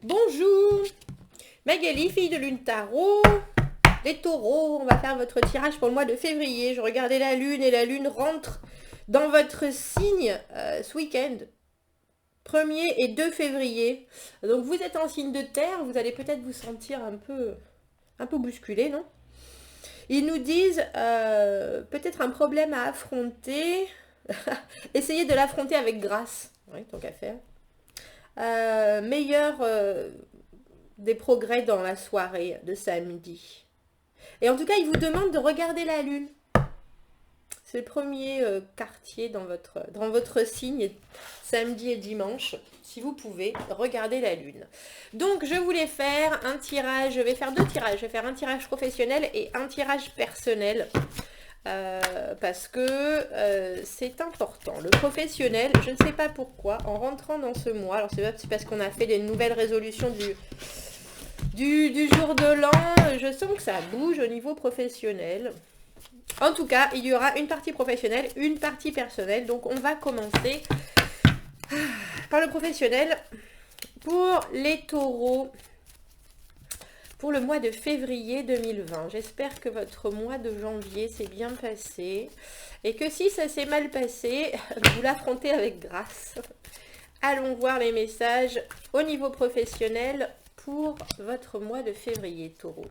Bonjour, Magali, fille de lune tarot. Les taureaux, on va faire votre tirage pour le mois de février. Je regardais la lune et la lune rentre dans votre signe ce week-end. 1er et 2 février. Donc vous êtes en signe de terre, vous allez peut-être vous sentir un peu bousculé, non? Ils nous disent peut-être un problème à affronter. Essayez de l'affronter avec grâce. Oui, tant qu'à faire. Meilleur des progrès dans la soirée de samedi. Et en tout cas, il vous demande de regarder la lune. C'est le premier quartier dans votre signe, samedi et dimanche. Si vous pouvez, regardez la lune. Donc, je voulais faire un tirage, je vais faire deux tirages. Je vais faire un tirage professionnel et un tirage personnel. Parce que c'est important. Le professionnel, je ne sais pas pourquoi, en rentrant dans ce mois, alors c'est parce qu'on a fait des nouvelles résolutions du jour de l'an, je sens que ça bouge au niveau professionnel. En tout cas, il y aura une partie professionnelle, une partie personnelle. Donc on va commencer par le professionnel. Pour les taureaux, pour le mois de février 2020. J'espère que votre mois de janvier s'est bien passé et que si ça s'est mal passé, vous l'affrontez avec grâce. Allons voir les messages au niveau professionnel pour votre mois de février, taureau.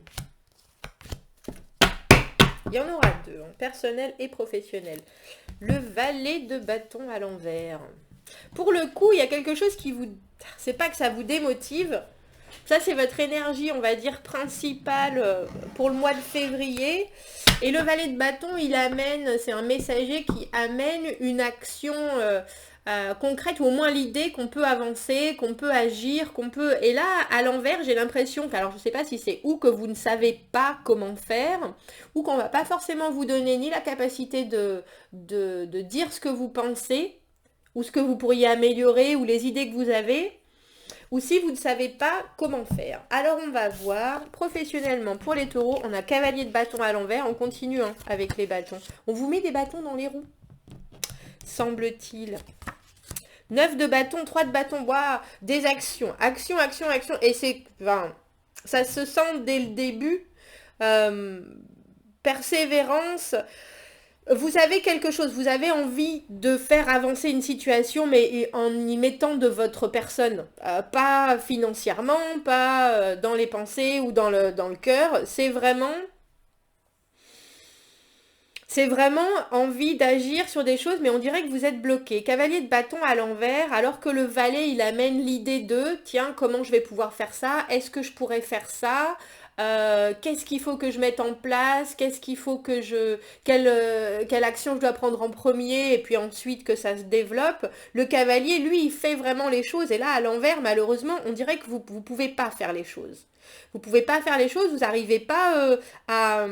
Il y en aura deux, hein, personnel et professionnel. Le valet de bâton à l'envers. Pour le coup, il y a quelque chose qui vous... C'est pas que ça vous démotive. Ça, c'est votre énergie, on va dire, principale pour le mois de février. Et le valet de bâton, il amène, c'est un messager qui amène une action concrète, ou au moins l'idée qu'on peut avancer, qu'on peut agir, qu'on peut... Et là, à l'envers, j'ai l'impression que, alors je ne sais pas si c'est ou que vous ne savez pas comment faire, ou qu'on ne va pas forcément vous donner ni la capacité de dire ce que vous pensez, ou ce que vous pourriez améliorer, ou les idées que vous avez, ou si vous ne savez pas comment faire. Alors on va voir, professionnellement pour les taureaux, on a cavalier de bâton à l'envers, on continue hein, avec les bâtons. On vous met des bâtons dans les roues, semble-t-il. 9 de bâton, 3 de bâton, des actions, action, action, action, et c'est, enfin, ça se sent dès le début, persévérance. Vous avez quelque chose, vous avez envie de faire avancer une situation, mais en y mettant de votre personne. Pas financièrement, pas dans les pensées ou dans le cœur. C'est vraiment envie d'agir sur des choses, mais on dirait que vous êtes bloqué. Cavalier de bâton à l'envers, alors que le valet, il amène l'idée de, tiens, comment je vais pouvoir faire ça? Est-ce que je pourrais faire ça? Qu'est-ce qu'il faut que je mette en place, qu'est-ce qu'il faut que quelle action je dois prendre en premier et puis ensuite que ça se développe. Le cavalier, lui, il fait vraiment les choses et là, à l'envers, malheureusement, on dirait que vous pouvez pas faire les choses. Vous pouvez pas faire les choses, vous n'arrivez pas à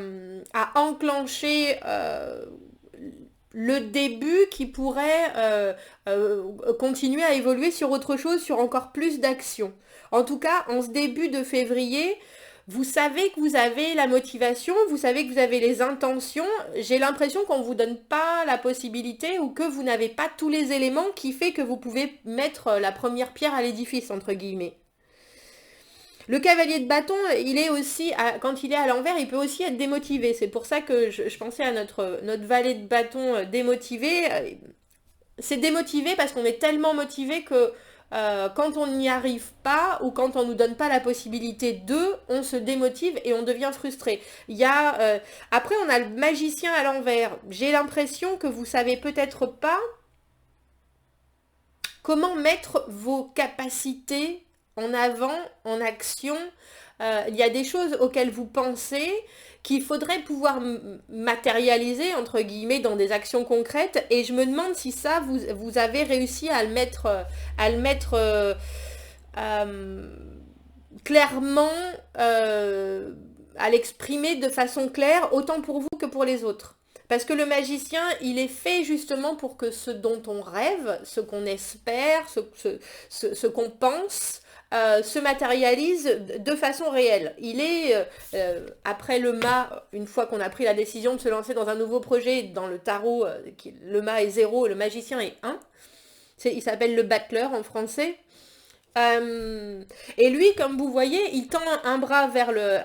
enclencher le début qui pourrait continuer à évoluer sur autre chose, sur encore plus d'actions. En tout cas, en ce début de février, vous savez que vous avez la motivation, vous savez que vous avez les intentions. J'ai l'impression qu'on ne vous donne pas la possibilité ou que vous n'avez pas tous les éléments qui fait que vous pouvez mettre la première pierre à l'édifice, entre guillemets. Le cavalier de bâton, il est aussi, quand il est à l'envers, il peut aussi être démotivé. C'est pour ça que je pensais à notre valet de bâton démotivé. C'est démotivé parce qu'on est tellement motivé que quand on n'y arrive pas ou quand on ne nous donne pas la possibilité de, on se démotive et on devient frustré. Après, on a le magicien à l'envers. J'ai l'impression que vous savez peut-être pas comment mettre vos capacités en avant, en action. Il y a des choses auxquelles vous pensez qu'il faudrait pouvoir matérialiser, entre guillemets, dans des actions concrètes. Et je me demande si ça, vous avez réussi à le mettre clairement, à l'exprimer de façon claire, autant pour vous que pour les autres. Parce que le magicien, il est fait justement pour que ce dont on rêve, ce qu'on espère, ce qu'on pense, se matérialise de façon réelle. Il est, après le mât, une fois qu'on a pris la décision de se lancer dans un nouveau projet, dans le tarot, le mât est 0, le magicien est 1. Il s'appelle le battleur en français. Et lui, comme vous voyez, il tend un bras vers le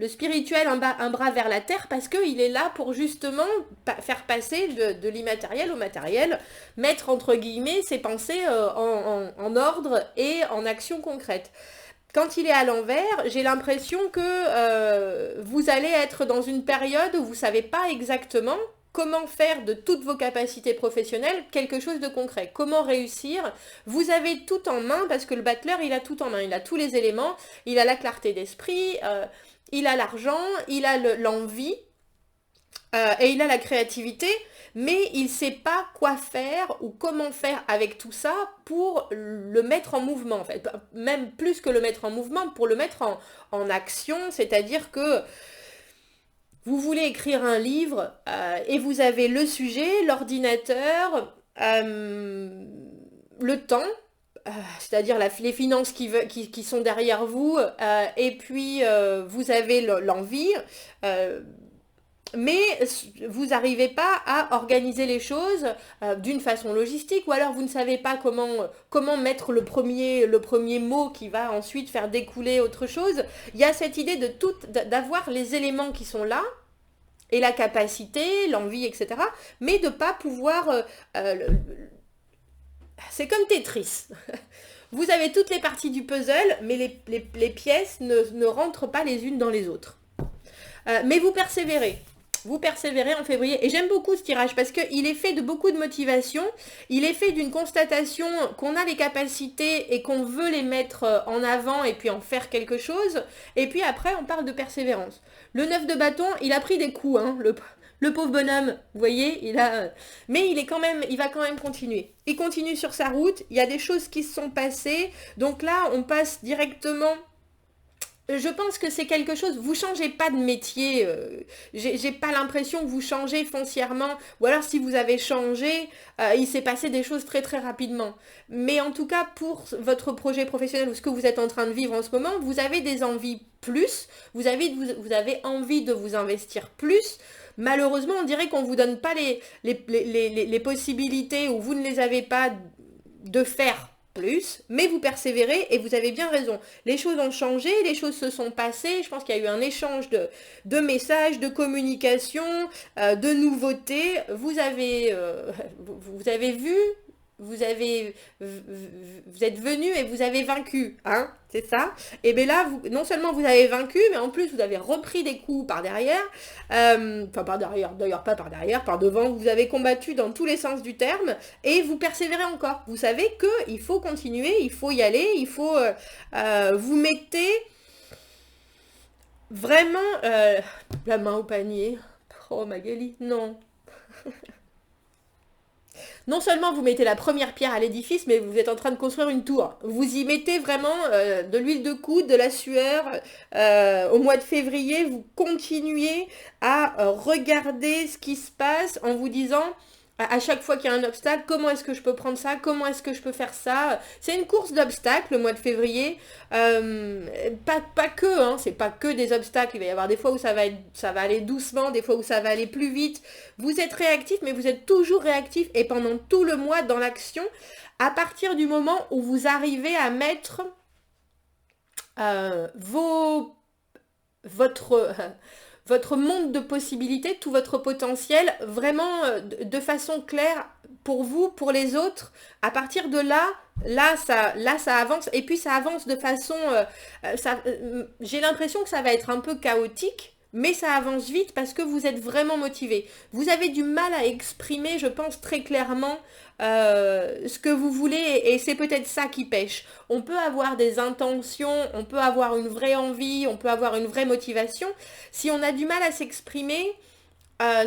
spirituel, un bras vers la terre, parce qu'il est là pour justement faire passer de l'immatériel au matériel, mettre entre guillemets ses pensées en ordre et en action concrète. Quand il est à l'envers, j'ai l'impression que vous allez être dans une période où vous ne savez pas exactement comment faire de toutes vos capacités professionnelles quelque chose de concret. Comment réussir? Vous avez tout en main, parce que le battleur, il a tout en main. Il a tous les éléments, il a la clarté d'esprit, il a l'argent, il a l'envie, et il a la créativité, mais il ne sait pas quoi faire ou comment faire avec tout ça pour le mettre en mouvement, en fait. Même plus que le mettre en mouvement, pour le mettre en action, c'est-à-dire que vous voulez écrire un livre et vous avez le sujet, l'ordinateur, le temps, c'est-à-dire les finances qui sont derrière vous, et puis vous avez l'envie, mais vous n'arrivez pas à organiser les choses d'une façon logistique, ou alors vous ne savez pas comment mettre le premier mot qui va ensuite faire découler autre chose. Il y a cette idée d'avoir les éléments qui sont là, et la capacité, l'envie, etc., mais de ne pas pouvoir... c'est comme Tetris. Vous avez toutes les parties du puzzle, mais les pièces ne rentrent pas les unes dans les autres. Mais vous persévérez. Vous persévérez en février. Et j'aime beaucoup ce tirage parce qu'il est fait de beaucoup de motivation. Il est fait d'une constatation qu'on a les capacités et qu'on veut les mettre en avant et puis en faire quelque chose. Et puis après, on parle de persévérance. Le 9 de bâton, il a pris des coups, hein, le pauvre bonhomme. Vous voyez, mais il va quand même continuer. Il continue sur sa route. Il y a des choses qui se sont passées. Donc là, on passe directement... Je pense que c'est quelque chose, vous changez pas de métier, j'ai pas l'impression que vous changez foncièrement, ou alors si vous avez changé, il s'est passé des choses très très rapidement. Mais en tout cas, pour votre projet professionnel ou ce que vous êtes en train de vivre en ce moment, vous avez des envies plus, vous avez envie de vous investir plus. Malheureusement, on dirait qu'on ne vous donne pas les possibilités, ou vous ne les avez pas de faire plus, mais vous persévérez et vous avez bien raison. Les choses ont changé, les choses se sont passées, je pense qu'il y a eu un échange de messages, de communication, de nouveautés. Vous avez vu, vous êtes venu et vous avez vaincu, hein, c'est ça. Et bien là, non seulement vous avez vaincu, mais en plus vous avez repris des coups par derrière, enfin par derrière, d'ailleurs pas par derrière, par devant, vous avez combattu dans tous les sens du terme, et vous persévérez encore. Vous savez qu'il faut continuer, il faut y aller, il faut, vous mettez vraiment la main au panier. Oh Magali, non. Non seulement vous mettez la première pierre à l'édifice, mais vous êtes en train de construire une tour. Vous y mettez vraiment de l'huile de coude, de la sueur. Au mois de février, vous continuez à regarder ce qui se passe en vous disant... À chaque fois qu'il y a un obstacle, comment est-ce que je peux prendre ça? Comment est-ce que je peux faire ça? C'est une course d'obstacles, le mois de février. Pas que, hein, c'est pas que des obstacles. Il va y avoir des fois où ça va aller doucement, des fois où ça va aller plus vite. Vous êtes réactif, mais vous êtes toujours réactif. Et pendant tout le mois dans l'action, à partir du moment où vous arrivez à mettre votre monde de possibilités, tout votre potentiel, vraiment de façon claire pour vous, pour les autres. À partir de là ça avance. Et puis ça avance de façon... j'ai l'impression que ça va être un peu chaotique, mais ça avance vite parce que vous êtes vraiment motivé. Vous avez du mal à exprimer, je pense, très clairement ce que vous voulez, et c'est peut-être ça qui pêche. On peut avoir des intentions, on peut avoir une vraie envie, on peut avoir une vraie motivation. Si on a du mal à s'exprimer,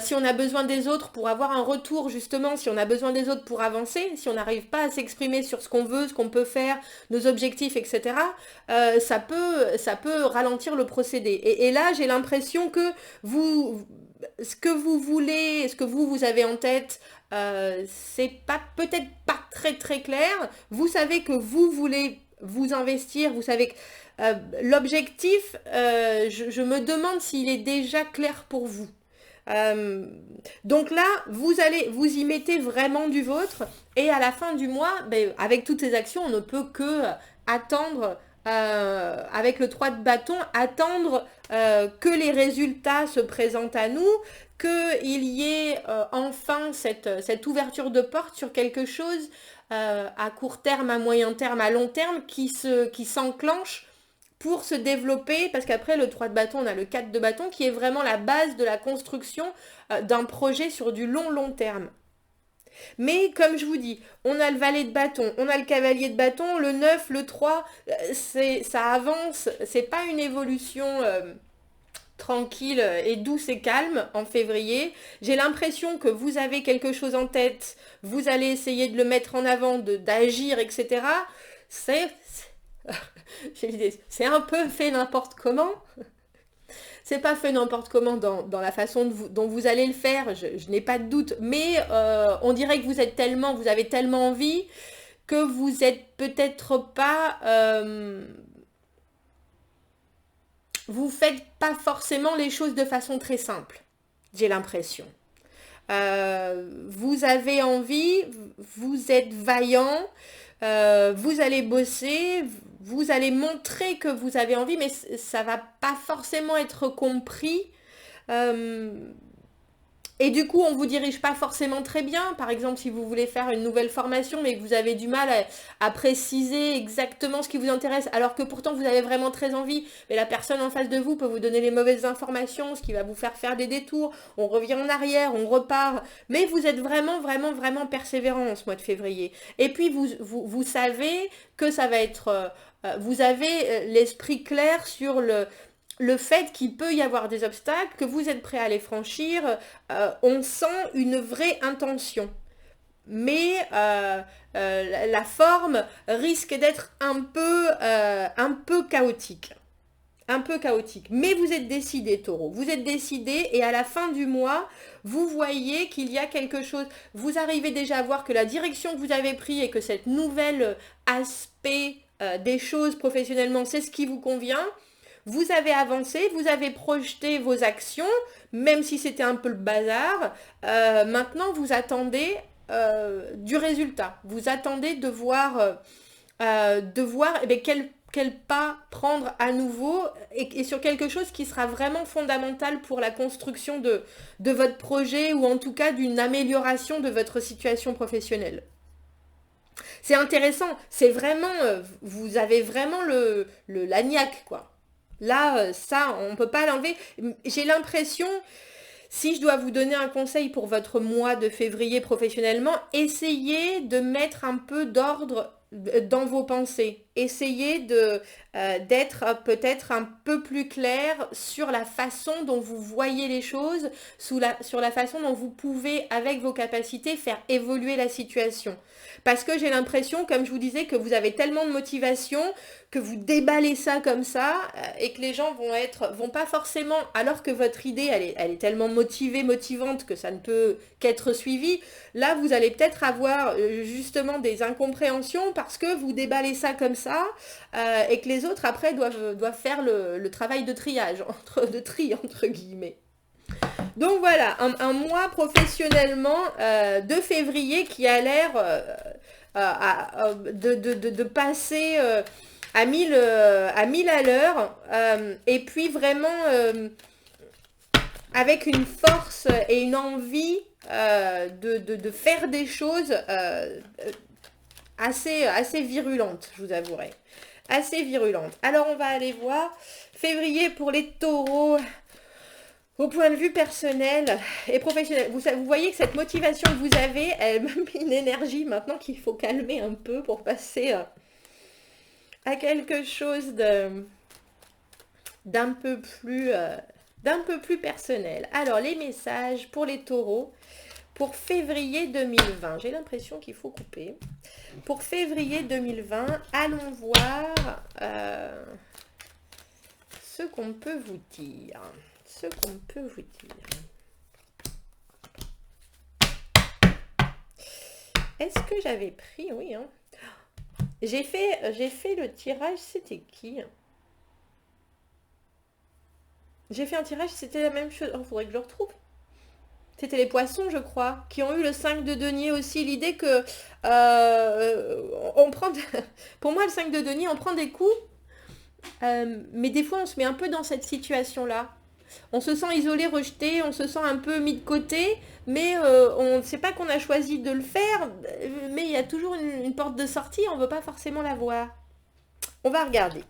si on a besoin des autres pour avoir un retour, justement, si on a besoin des autres pour avancer, si on n'arrive pas à s'exprimer sur ce qu'on veut, ce qu'on peut faire, nos objectifs, etc., ça peut ralentir le procédé. Et là, j'ai l'impression que ce que vous voulez, ce que vous avez en tête, c'est peut-être pas très très clair. Vous savez que vous voulez vous investir, vous savez que l'objectif, je me demande s'il est déjà clair pour vous. Donc là, vous y mettez vraiment du vôtre et à la fin du mois, ben, avec toutes ces actions, on ne peut que attendre, avec le 3 de bâton, attendre que les résultats se présentent à nous, qu'il y ait enfin cette ouverture de porte sur quelque chose à court terme, à moyen terme, à long terme qui s'enclenche pour se développer, parce qu'après le 3 de bâton, on a le 4 de bâton qui est vraiment la base de la construction d'un projet sur du long terme. Mais comme je vous dis, on a le valet de bâton, on a le cavalier de bâton, le 9, le 3, ça avance, c'est pas une évolution tranquille et douce et calme en février. J'ai l'impression que vous avez quelque chose en tête, vous allez essayer de le mettre en avant, d'agir, etc. C'est un peu fait n'importe comment. C'est pas fait n'importe comment dans la façon dont vous allez le faire, je n'ai pas de doute, mais on dirait que vous avez tellement envie que vous êtes peut-être pas, vous faites pas forcément les choses de façon très simple, j'ai l'impression. Vous avez envie, vous êtes vaillant, vous allez bosser, vous allez montrer que vous avez envie, mais ça va pas forcément être compris. Euh, et du coup, on vous dirige pas forcément très bien. Par exemple, si vous voulez faire une nouvelle formation, mais que vous avez du mal à préciser exactement ce qui vous intéresse, alors que pourtant vous avez vraiment très envie, mais la personne en face de vous peut vous donner les mauvaises informations, ce qui va vous faire des détours. On revient en arrière, on repart. Mais vous êtes vraiment persévérant en ce mois de février. Et puis, vous savez que ça va être... vous avez l'esprit clair sur le fait qu'il peut y avoir des obstacles, que vous êtes prêt à les franchir, on sent une vraie intention. Mais la forme risque d'être un peu chaotique. Un peu chaotique. Mais vous êtes décidé, Taureau. Vous êtes décidé et à la fin du mois, vous voyez qu'il y a quelque chose. Vous arrivez déjà à voir que la direction que vous avez prise et que cette nouvelle aspect des choses professionnellement, c'est ce qui vous convient. Vous avez avancé, vous avez projeté vos actions, même si c'était un peu le bazar. Maintenant, vous attendez du résultat. Vous attendez de voir eh bien, quel pas prendre à nouveau et sur quelque chose qui sera vraiment fondamental pour la construction de votre projet ou en tout cas d'une amélioration de votre situation professionnelle. C'est intéressant, c'est vraiment, vous avez vraiment l'agnac, quoi. Là, ça, on ne peut pas l'enlever. J'ai l'impression, si je dois vous donner un conseil pour votre mois de février professionnellement, essayez de mettre un peu d'ordre dans vos pensées. Essayez d'être peut-être un peu plus clair sur la façon dont vous voyez les choses, sur la façon dont vous pouvez, avec vos capacités, faire évoluer la situation. Parce que j'ai l'impression, comme je vous disais, que vous avez tellement de motivation, que vous déballez ça comme ça, et que les gens vont pas forcément, alors que votre idée, elle est tellement motivante que ça ne peut qu'être suivi. Là, vous allez peut-être avoir justement des incompréhensions parce que vous déballez ça comme ça, et que les autres, après, doivent faire le travail de triage, de tri, entre guillemets. Donc voilà, un mois professionnellement de février qui a l'air de passer à 1000 à l'heure. Et puis vraiment avec une force et une envie de faire des choses assez virulentes, je vous avouerai. Assez virulentes. Alors on va aller voir février pour les taureaux. Au point de vue personnel et professionnel, vous voyez que cette motivation que vous avez, elle m'a mis une énergie maintenant qu'il faut calmer un peu pour passer à quelque chose d'un peu plus personnel. Alors, les messages pour les taureaux pour février 2020. J'ai l'impression qu'il faut couper. Pour février 2020, allons voir ce qu'on peut vous dire. Est-ce que j'avais pris? Oui, hein. J'ai fait le tirage, c'était qui? J'ai fait un tirage, c'était la même chose. Oh, faudrait que je le retrouve. C'était les poissons, je crois, qui ont eu le 5 de denier aussi. L'idée que on prend, pour moi, le 5 de denier, on prend des coups, mais des fois, on se met un peu dans cette situation-là. On se sent isolé, rejeté, on se sent un peu mis de côté, mais on ne sait pas qu'on a choisi de le faire, mais il y a toujours une porte de sortie, on ne veut pas forcément la voir. On va regarder.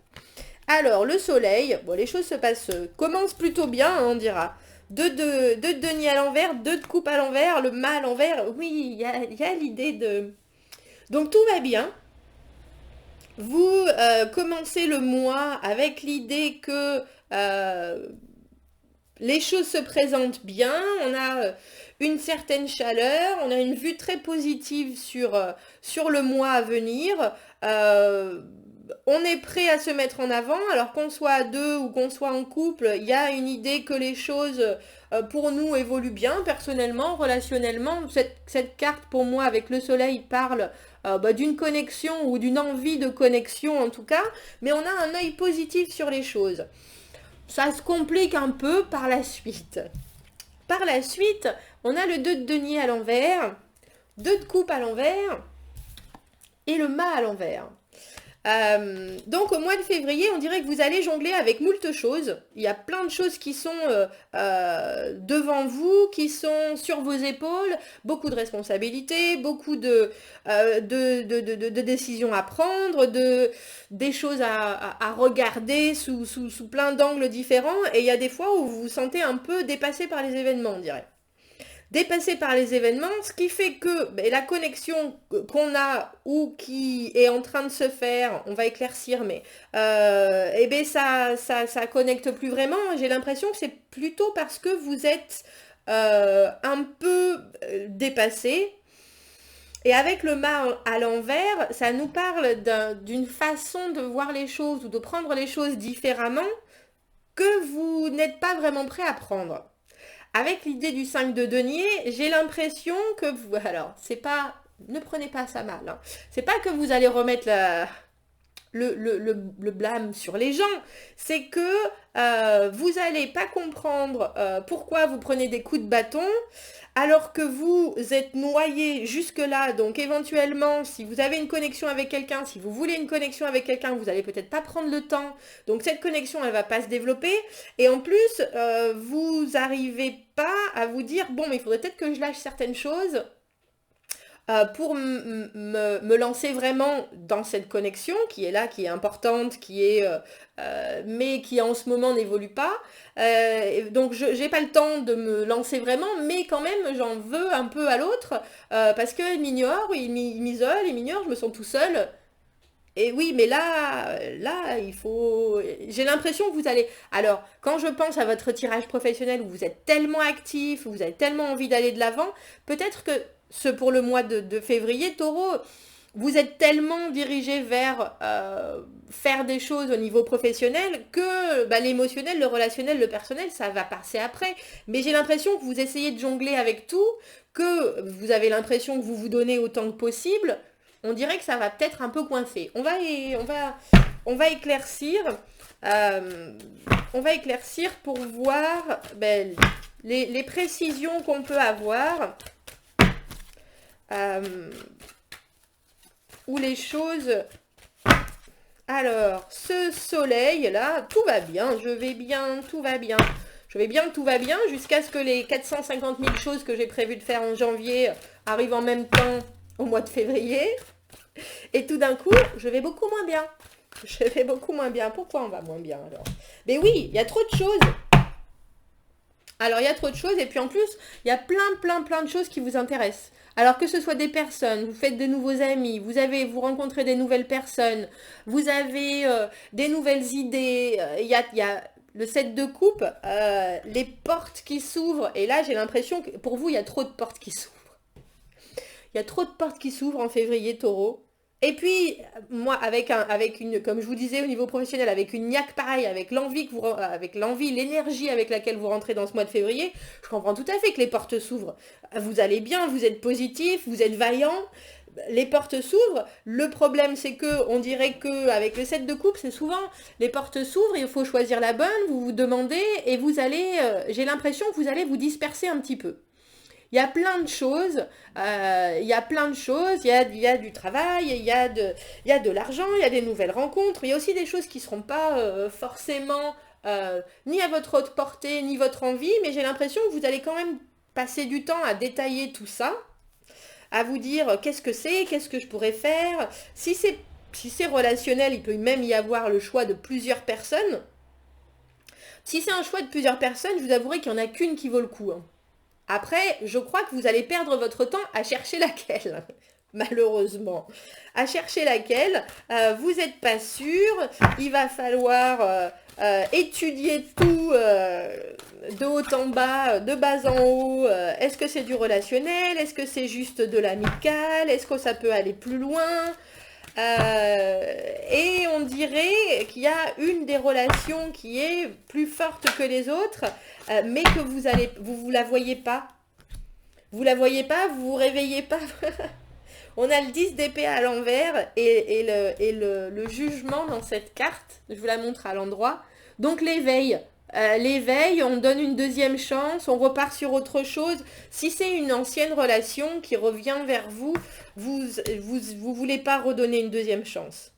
Alors, le soleil, bon, les choses se passent, commencent plutôt bien, hein, on dira. Deux de denier à l'envers, 2 de coupe à l'envers, le mât à l'envers. Oui, il y a l'idée de... Donc, tout va bien. Vous commencez le mois avec l'idée que les choses se présentent bien. On a une certaine chaleur, on a une vue très positive sur le mois à venir. On est prêt à se mettre en avant, alors qu'on soit à deux ou qu'on soit en couple, il y a une idée que les choses pour nous évoluent bien, personnellement, relationnellement. Cette carte pour moi avec le soleil parle d'une connexion ou d'une envie de connexion en tout cas, mais on a un œil positif sur les choses. Ça se complique un peu par la suite. Par la suite, on a le 2 de denier à l'envers, 2 de coupe à l'envers et le mât à l'envers. Donc au mois de février, on dirait que vous allez jongler avec moult choses. Il y a plein de choses qui sont devant vous, qui sont sur vos épaules, beaucoup de responsabilités, beaucoup de décisions à prendre, des choses à regarder sous plein d'angles différents. Et il y a des fois où vous vous sentez un peu dépassé par les événements, on dirait. Dépassé par les événements, ce qui fait que la connexion qu'on a ou qui est en train de se faire, on va éclaircir, mais ça connecte plus vraiment. J'ai l'impression que c'est plutôt parce que vous êtes un peu dépassé. Et avec le mât à l'envers, ça nous parle d'une façon de voir les choses ou de prendre les choses différemment que vous n'êtes pas vraiment prêt à prendre. Avec l'idée du 5 de denier, j'ai l'impression que vous... Alors, c'est pas... Ne prenez pas ça mal. Hein. C'est pas que vous allez remettre le blâme sur les gens. C'est que vous n'allez pas comprendre pourquoi vous prenez des coups de bâton alors que vous êtes noyé jusque-là. Donc, éventuellement, si vous avez une connexion avec quelqu'un, si vous voulez une connexion avec quelqu'un, vous n'allez peut-être pas prendre le temps. Donc, cette connexion, elle ne va pas se développer. Et en plus, vous n'arrivez pas à vous dire, bon, mais il faudrait peut-être que je lâche certaines choses pour me lancer vraiment dans cette connexion qui est là, qui est importante, mais qui en ce moment n'évolue pas. Donc je n'ai pas le temps de me lancer vraiment, mais quand même j'en veux un peu à l'autre parce qu'il m'ignore, il m'isole, il m'ignore, je me sens tout seul. Et oui, mais là, il faut... J'ai l'impression que vous allez... Alors, quand je pense à votre tirage professionnel où vous êtes tellement actif, où vous avez tellement envie d'aller de l'avant, peut-être que pour le mois de février, Taureau, vous êtes tellement dirigé vers faire des choses au niveau professionnel que l'émotionnel, le relationnel, le personnel, ça va passer après. Mais j'ai l'impression que vous essayez de jongler avec tout, que vous avez l'impression que vous vous donnez autant que possible. On dirait que ça va peut-être un peu coincer. On va éclaircir. On va éclaircir pour voir les précisions qu'on peut avoir. Où les choses... Alors, ce soleil là, tout va bien, je vais bien, tout va bien. Je vais bien, tout va bien, jusqu'à ce que les 450 000 choses que j'ai prévu de faire en janvier arrivent en même temps au mois de février. Et tout d'un coup, je vais beaucoup moins bien. Je vais beaucoup moins bien. Pourquoi on va moins bien alors? Mais oui, il y a trop de choses. Alors, il y a trop de choses et puis en plus, il y a plein de choses qui vous intéressent. Alors que ce soit des personnes, vous faites de nouveaux amis, vous rencontrez des nouvelles personnes, vous avez des nouvelles idées, il y a le 7 de coupe, les portes qui s'ouvrent. Et là, j'ai l'impression que pour vous, il y a trop de portes qui s'ouvrent. Il y a trop de portes qui s'ouvrent en février, Taureau. Et puis, moi, avec une, comme je vous disais au niveau professionnel, avec une niaque pareille, avec l'envie, l'énergie avec laquelle vous rentrez dans ce mois de février, je comprends tout à fait que les portes s'ouvrent. Vous allez bien, vous êtes positif, vous êtes vaillant, les portes s'ouvrent. Le problème, c'est que on dirait que avec le 7 de coupe, c'est souvent les portes s'ouvrent, il faut choisir la bonne, vous vous demandez et vous allez, j'ai l'impression que vous allez vous disperser un petit peu. Il y a plein de choses, il y a plein de choses, il y a du travail, il y a de l'argent, il y a des nouvelles rencontres, il y a aussi des choses qui ne seront pas forcément ni à votre haute portée, ni votre envie, mais j'ai l'impression que vous allez quand même passer du temps à détailler tout ça, à vous dire qu'est-ce que c'est, qu'est-ce que je pourrais faire. Si c'est relationnel, il peut même y avoir le choix de plusieurs personnes. Si c'est un choix de plusieurs personnes, je vous avouerai qu'il n'y en a qu'une qui vaut le coup, hein. Après, je crois que vous allez perdre votre temps à chercher laquelle, malheureusement. À chercher laquelle, vous n'êtes pas sûr, il va falloir étudier tout de haut en bas, de bas en haut. Est-ce que c'est du relationnel? Est-ce que c'est juste de l'amical? Est-ce que ça peut aller plus loin? Et on dirait qu'il y a une des relations qui est plus forte que les autres, mais que vous la voyez pas. Vous la voyez pas, vous vous réveillez pas. On a le 10 d'épée à l'envers et le jugement dans cette carte. Je vous la montre à l'endroit. Donc l'éveil. L'éveil, on donne une deuxième chance, on repart sur autre chose. Si c'est une ancienne relation qui revient vers vous, vous voulez pas redonner une deuxième chance.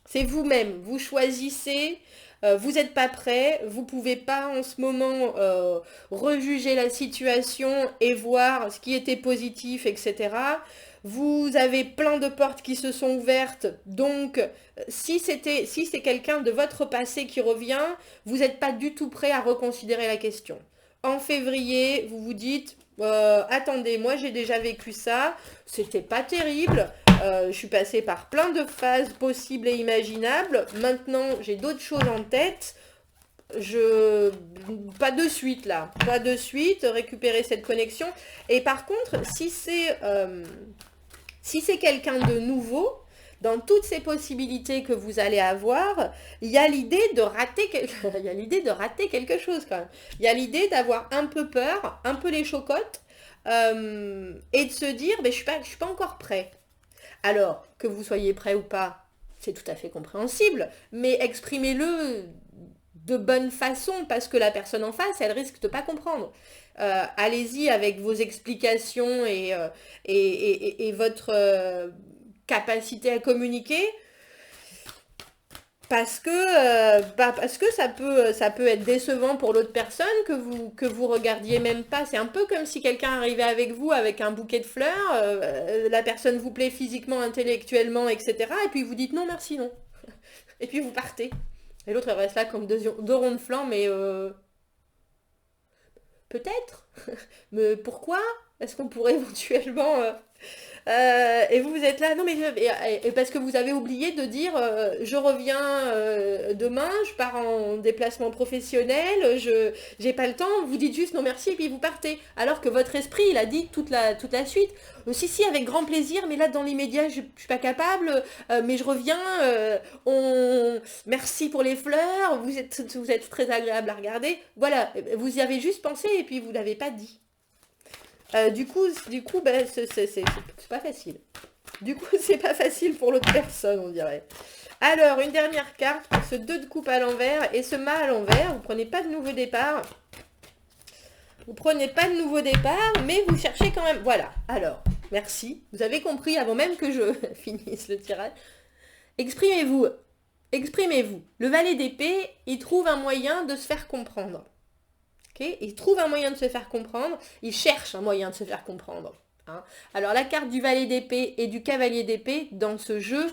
C'est vous-même, vous choisissez, vous n'êtes pas prêt, vous pouvez pas en ce moment rejuger la situation et voir ce qui était positif, etc. Vous avez plein de portes qui se sont ouvertes, donc si c'est quelqu'un de votre passé qui revient, vous n'êtes pas du tout prêt à reconsidérer la question. En février, vous vous dites, attendez, moi j'ai déjà vécu ça, c'était pas terrible, je suis passée par plein de phases possibles et imaginables, maintenant j'ai d'autres choses en tête, pas de suite là, pas de suite, récupérer cette connexion. Et par contre, si c'est quelqu'un de nouveau, dans toutes ces possibilités que vous allez avoir, il y a l'idée de rater quelque chose quand même. Il y a l'idée d'avoir un peu peur, un peu les chocottes, et de se dire, mais je suis pas encore prêt. Alors, que vous soyez prêt ou pas, c'est tout à fait compréhensible, mais exprimez-le de bonne façon, parce que la personne en face, elle risque de pas comprendre. Allez-y avec vos explications et votre capacité à communiquer, parce que ça peut être décevant pour l'autre personne que vous regardiez même pas. C'est un peu comme si quelqu'un arrivait avec vous avec un bouquet de fleurs, la personne vous plaît physiquement, intellectuellement, etc. Et puis vous dites non merci, non. Et puis vous partez. Et l'autre elle reste là comme deux ronds de flanc, mais peut-être. Mais pourquoi? Est-ce qu'on pourrait éventuellement... et vous êtes là, non mais et parce que vous avez oublié de dire je reviens demain, je pars en déplacement professionnel, j'ai pas le temps, vous dites juste non merci et puis vous partez. Alors que votre esprit il a dit toute la suite. Si avec grand plaisir, mais là dans l'immédiat je suis pas capable, mais je reviens, merci pour les fleurs, vous êtes très agréable à regarder. Voilà, vous y avez juste pensé et puis vous l'avez pas dit. Du coup, ben, c'est pas facile. Du coup, c'est pas facile pour l'autre personne, on dirait. Alors, une dernière carte pour ce 2 de coupe à l'envers et ce mât à l'envers. Vous prenez pas de nouveau départ. Vous prenez pas de nouveau départ, mais vous cherchez quand même. Voilà. Alors, merci. Vous avez compris avant même que je finisse le tirage. Exprimez-vous. Exprimez-vous. Le valet d'épée, il trouve un moyen de se faire comprendre. Okay, il trouve un moyen de se faire comprendre, il cherche un moyen de se faire comprendre. Hein. Alors la carte du valet d'épée et du cavalier d'épée dans ce jeu,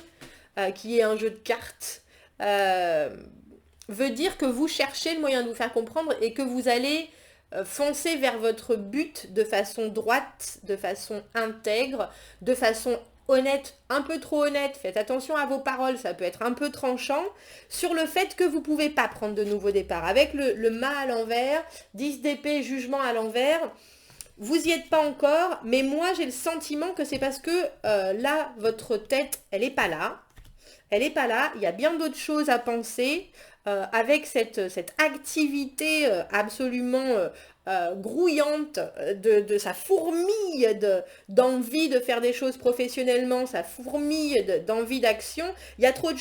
qui est un jeu de cartes, veut dire que vous cherchez le moyen de vous faire comprendre et que vous allez foncer vers votre but de façon droite, de façon intègre, de façon honnête, un peu trop honnête, faites attention à vos paroles, ça peut être un peu tranchant, sur le fait que vous ne pouvez pas prendre de nouveau départ. Avec le mât à l'envers, 10 d'épée, jugement à l'envers, vous n'y êtes pas encore, mais moi j'ai le sentiment que c'est parce que là, votre tête, elle n'est pas là. Elle n'est pas là, il y a bien d'autres choses à penser. avec cette activité absolument grouillante, ça fourmille d'envie de faire des choses professionnellement, ça fourmille d'envie d'action. Il y a trop de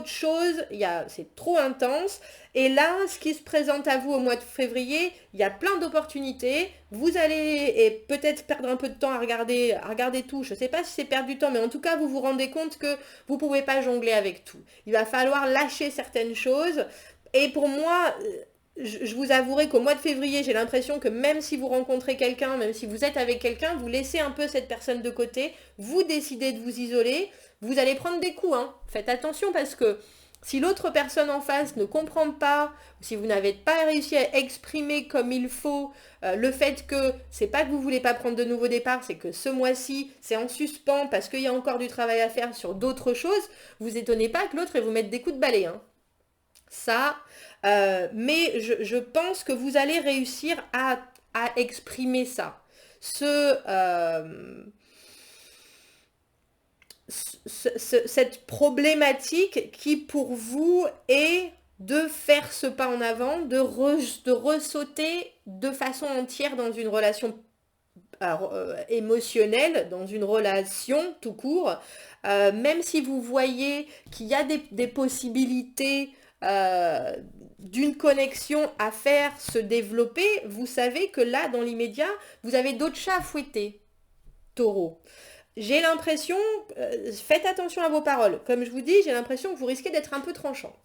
choses, c'est trop intense. Et là, ce qui se présente à vous au mois de février, il y a plein d'opportunités. Vous allez peut-être perdre un peu de temps à regarder tout. Je ne sais pas si c'est perdre du temps, mais en tout cas, vous vous rendez compte que vous ne pouvez pas jongler avec tout. Il va falloir lâcher certaines choses. Et pour moi, je vous avouerai qu'au mois de février, j'ai l'impression que même si vous rencontrez quelqu'un, même si vous êtes avec quelqu'un, vous laissez un peu cette personne de côté, vous décidez de vous isoler, vous allez prendre des coups, hein. Faites attention parce que si l'autre personne en face ne comprend pas, si vous n'avez pas réussi à exprimer comme il faut le fait que c'est pas que vous voulez pas prendre de nouveaux départs, c'est que ce mois-ci c'est en suspens parce qu'il y a encore du travail à faire sur d'autres choses, vous étonnez pas que l'autre vous mette des coups de balai, hein. Ça, mais je pense que vous allez réussir à exprimer ça. Cette problématique qui pour vous est de faire ce pas en avant, de ressauter de façon entière dans une relation émotionnelle, dans une relation tout court, même si vous voyez qu'il y a des possibilités d'une connexion à faire se développer, vous savez que là, dans l'immédiat, vous avez d'autres chats à fouetter, Taureau. J'ai l'impression, faites attention à vos paroles, comme je vous dis, j'ai l'impression que vous risquez d'être un peu tranchant.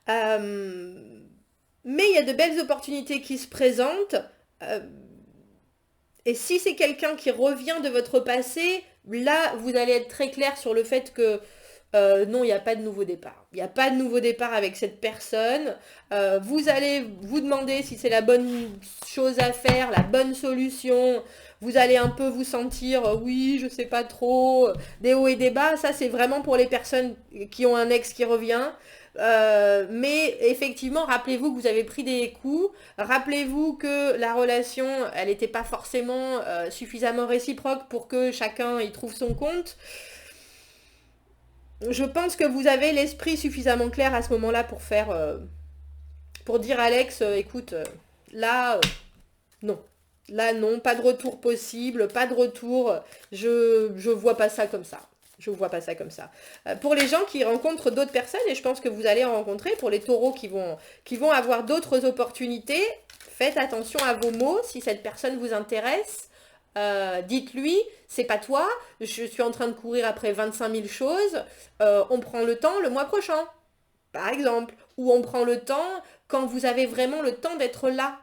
Mais il y a de belles opportunités qui se présentent. Et si c'est quelqu'un qui revient de votre passé, là, vous allez être très clair sur le fait que non, il n'y a pas de nouveau départ. Il n'y a pas de nouveau départ avec cette personne. Vous allez vous demander si c'est la bonne chose à faire, la bonne solution. Vous allez un peu vous sentir, oui, je sais pas trop, des hauts et des bas. Ça, c'est vraiment pour les personnes qui ont un ex qui revient. Mais effectivement, rappelez-vous que vous avez pris des coups. Rappelez-vous que la relation, elle n'était pas forcément suffisamment réciproque pour que chacun y trouve son compte. Je pense que vous avez l'esprit suffisamment clair à ce moment-là pour pour dire à Alex, écoute, là, non. Là, non, pas de retour possible, pas de retour. Je vois pas ça comme ça. Je vois pas ça comme ça. Pour les gens qui rencontrent d'autres personnes, et je pense que vous allez en rencontrer, pour les taureaux qui vont avoir d'autres opportunités, faites attention à vos mots si cette personne vous intéresse. Dites-lui, c'est pas toi, je suis en train de courir après 25 000 choses, on prend le temps le mois prochain, par exemple. Ou on prend le temps quand vous avez vraiment le temps d'être là.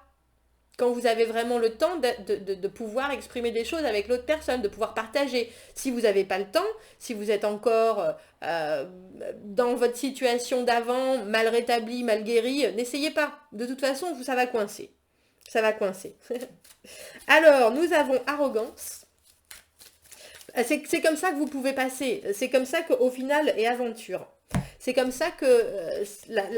Quand vous avez vraiment le temps de pouvoir exprimer des choses avec l'autre personne, de pouvoir partager. Si vous n'avez pas le temps, si vous êtes encore dans votre situation d'avant, mal rétabli, mal guéri, n'essayez pas. De toute façon, ça va coincer. Ça va coincer. Alors, nous avons arrogance. C'est comme ça que vous pouvez passer. C'est comme ça qu'au final, et aventure. C'est comme ça que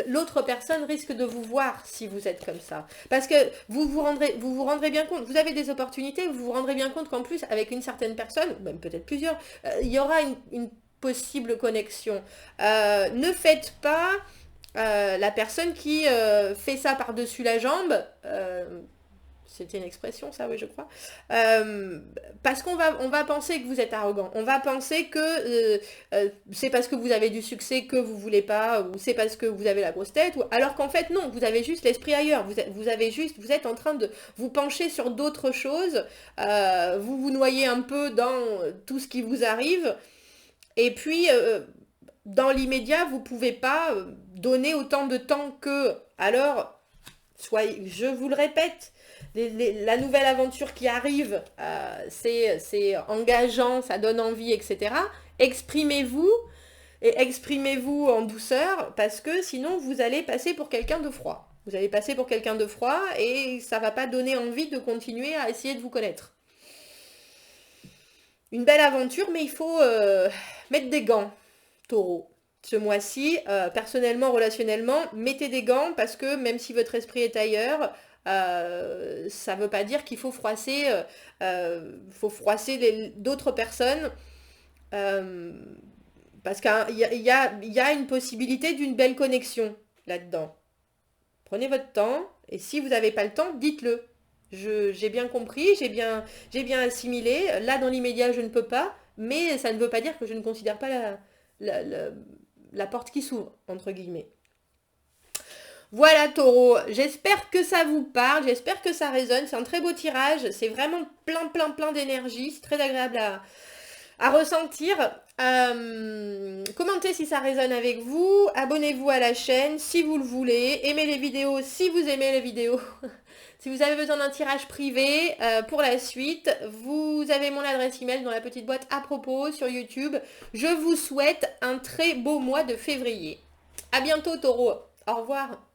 l'autre personne risque de vous voir si vous êtes comme ça. Parce que vous vous rendrez bien compte, vous avez des opportunités, vous vous rendrez bien compte qu'en plus, avec une certaine personne, même peut-être plusieurs, il y aura une possible connexion. Ne faites pas la personne qui fait ça par-dessus la jambe. C'était une expression, ça, oui, je crois. Parce qu'on va penser que vous êtes arrogant. On va penser que c'est parce que vous avez du succès que vous voulez pas, ou c'est parce que vous avez la grosse tête, alors qu'en fait, non, vous avez juste l'esprit ailleurs. Vous êtes en train de vous pencher sur d'autres choses. Vous vous noyez un peu dans tout ce qui vous arrive. Et puis, dans l'immédiat, vous pouvez pas donner autant de temps que... Alors, je vous le répète, la nouvelle aventure qui arrive, c'est engageant, ça donne envie, etc. Exprimez-vous, et exprimez-vous en douceur, parce que sinon vous allez passer pour quelqu'un de froid. Vous allez passer pour quelqu'un de froid, et ça va pas donner envie de continuer à essayer de vous connaître. Une belle aventure, mais il faut mettre des gants, Taureau. Ce mois-ci, personnellement, relationnellement, mettez des gants, parce que même si votre esprit est ailleurs, ça ne veut pas dire qu'il faut froisser, d'autres personnes Parce qu'il y a une possibilité d'une belle connexion là-dedans. Prenez votre temps, et si vous n'avez pas le temps, dites-le. J'ai bien compris, j'ai bien assimilé. Là, dans l'immédiat, je ne peux pas, mais ça ne veut pas dire que je ne considère pas la, la- la porte qui s'ouvre, entre guillemets. Voilà, Taureau, j'espère que ça vous parle, j'espère que ça résonne. C'est un très beau tirage, c'est vraiment plein d'énergie, c'est très agréable à ressentir. Commentez si ça résonne avec vous, abonnez-vous à la chaîne si vous le voulez, aimez les vidéos si vous aimez les vidéos. Si vous avez besoin d'un tirage privé pour la suite, vous avez mon adresse email dans la petite boîte à propos sur YouTube. Je vous souhaite un très beau mois de février. À bientôt, Taureau. Au revoir.